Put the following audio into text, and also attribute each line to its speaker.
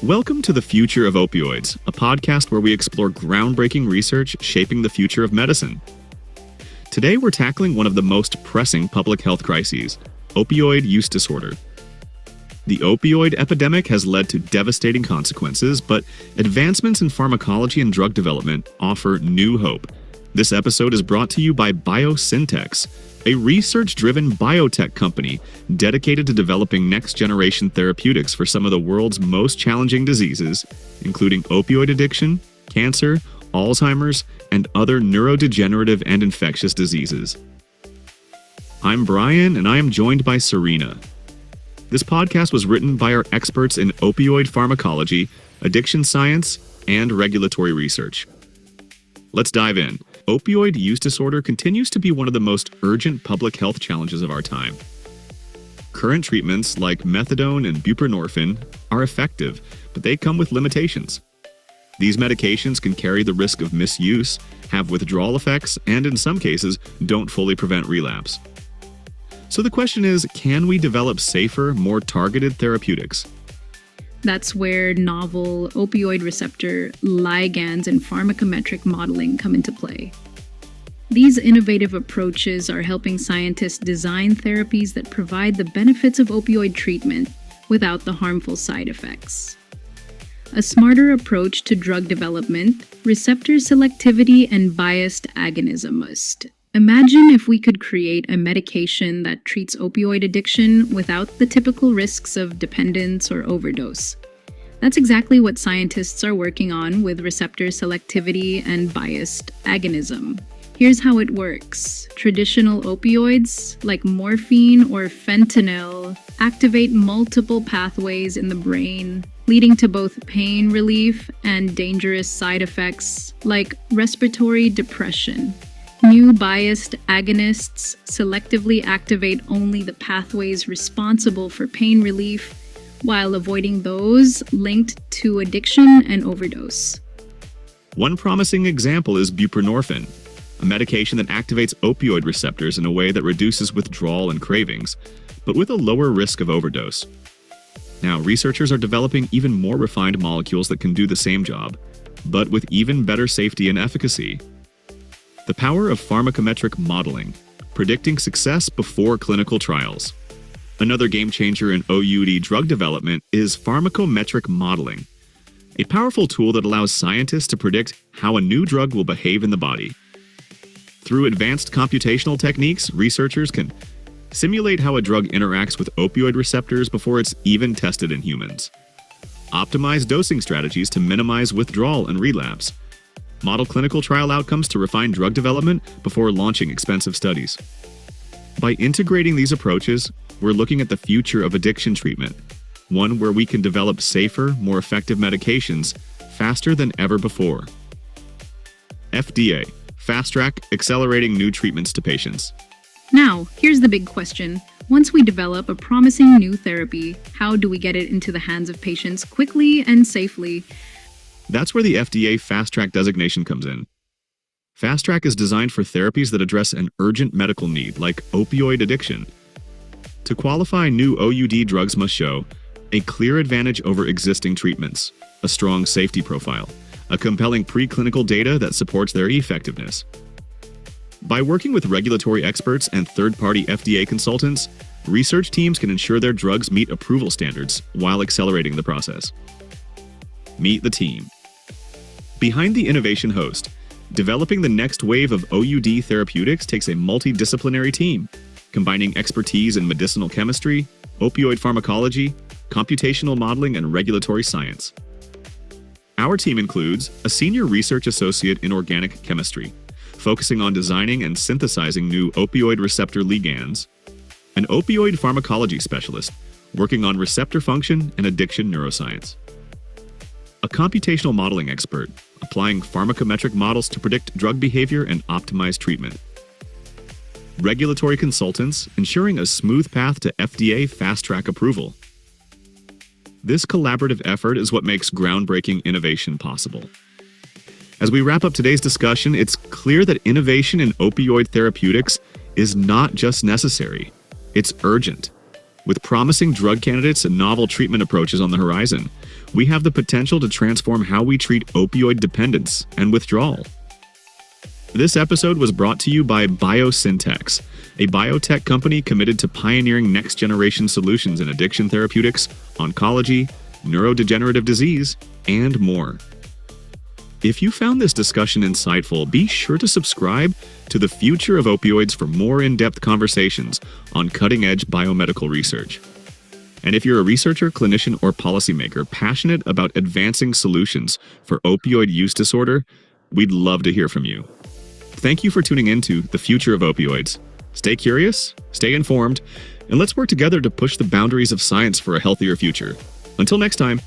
Speaker 1: Welcome to The Future of Opioids, a podcast where we explore groundbreaking research shaping the future of medicine. Today we're tackling one of the most pressing public health crises, opioid use disorder. The opioid epidemic has led to devastating consequences, but advancements in pharmacology and drug development offer new hope. This episode is brought to you by BioSyntex, a research-driven biotech company dedicated to developing next-generation therapeutics for some of the world's most challenging diseases, including opioid addiction, cancer, Alzheimer's, and other neurodegenerative and infectious diseases. I'm Brian, and I am joined by Serena. This podcast was written by our experts in opioid pharmacology, addiction science, and regulatory research. Let's dive in. Opioid use disorder continues to be one of the most urgent public health challenges of our time. Current treatments like methadone and buprenorphine are effective, but they come with limitations. These medications can carry the risk of misuse, have withdrawal effects, and in some cases, don't fully prevent relapse. So the question is, can we develop safer, more targeted therapeutics?
Speaker 2: That's where novel opioid receptor ligands and pharmacometric modeling come into play. These innovative approaches are helping scientists design therapies that provide the benefits of opioid treatment without the harmful side effects. A smarter approach to drug development, receptor selectivity, and biased agonism. Imagine if we could create a medication that treats opioid addiction without the typical risks of dependence or overdose. That's exactly what scientists are working on with receptor selectivity and biased agonism. Here's how it works. Traditional opioids, like morphine or fentanyl, activate multiple pathways in the brain, leading to both pain relief and dangerous side effects like respiratory depression. New biased agonists selectively activate only the pathways responsible for pain relief while avoiding those linked to addiction and overdose.
Speaker 1: One promising example is buprenorphine, a medication that activates opioid receptors in a way that reduces withdrawal and cravings, but with a lower risk of overdose. Now, researchers are developing even more refined molecules that can do the same job, but with even better safety and efficacy. The power of pharmacometric modeling, predicting success before clinical trials. Another game changer in OUD drug development is pharmacometric modeling, a powerful tool that allows scientists to predict how a new drug will behave in the body. Through advanced computational techniques, researchers can simulate how a drug interacts with opioid receptors before it's even tested in humans. Optimize dosing strategies to minimize withdrawal and relapse. Model clinical trial outcomes to refine drug development before launching expensive studies. By integrating these approaches, we're looking at the future of addiction treatment, one where we can develop safer, more effective medications faster than ever before. FDA, Fast Track, accelerating new treatments to patients.
Speaker 2: Now, here's the big question. Once we develop a promising new therapy, how do we get it into the hands of patients quickly and safely?
Speaker 1: That's where the FDA Fast Track designation comes in. Fast Track is designed for therapies that address an urgent medical need, like opioid addiction. To qualify, new OUD drugs must show a clear advantage over existing treatments, a strong safety profile, a compelling preclinical data that supports their effectiveness. By working with regulatory experts and third-party FDA consultants, research teams can ensure their drugs meet approval standards while accelerating the process. Meet the team. Behind the innovation host, developing the next wave of OUD therapeutics takes a multidisciplinary team, combining expertise in medicinal chemistry, opioid pharmacology, computational modeling, and regulatory science. Our team includes a senior research associate in organic chemistry, focusing on designing and synthesizing new opioid receptor ligands, an opioid pharmacology specialist, working on receptor function and addiction neuroscience, a computational modeling expert, applying pharmacometric models to predict drug behavior and optimize treatment. Regulatory consultants, ensuring a smooth path to FDA Fast Track approval. This collaborative effort is what makes groundbreaking innovation possible. As we wrap up today's discussion, it's clear that innovation in opioid therapeutics is not just necessary, it's urgent. With promising drug candidates and novel treatment approaches on the horizon, we have the potential to transform how we treat opioid dependence and withdrawal. This episode was brought to you by BioSyntex, a biotech company committed to pioneering next-generation solutions in addiction therapeutics, oncology, neurodegenerative disease, and more. If you found this discussion insightful, be sure to subscribe to The Future of Opioids for more in-depth conversations on cutting-edge biomedical research. And if you're a researcher, clinician, or policymaker passionate about advancing solutions for opioid use disorder, we'd love to hear from you. Thank you for tuning in to The Future of Opioids. Stay curious, stay informed, and let's work together to push the boundaries of science for a healthier future. Until next time.